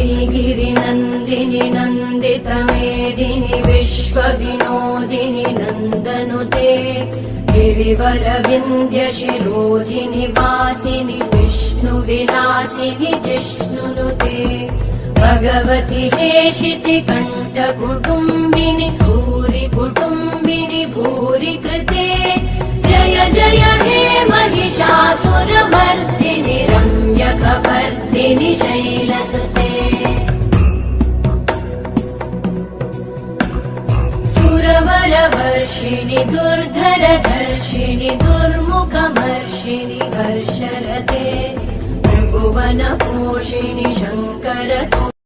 श्रीगिरिनन्दिनि नन्दितमेदिनि विश्वविनोदिनि नन्दनुते गिरिवरविन्ध्यशिरोधिनि वासिनि विष्णुविलासिनि जिष्णुनुते भगवति हेशिति कण्ठकुटुम्बिनि भूरि कुटुम्बिनि भूरि कृते जय जय हे महिषासुरमर्दिनि रम्यकपर्दिनि शैलसुते सुरवरवर्षिणि दुर्धरधर्षिणि दुर्मुखमर्षिणि हर्षरते त्रिभुवनपोषिणि शङ्करतो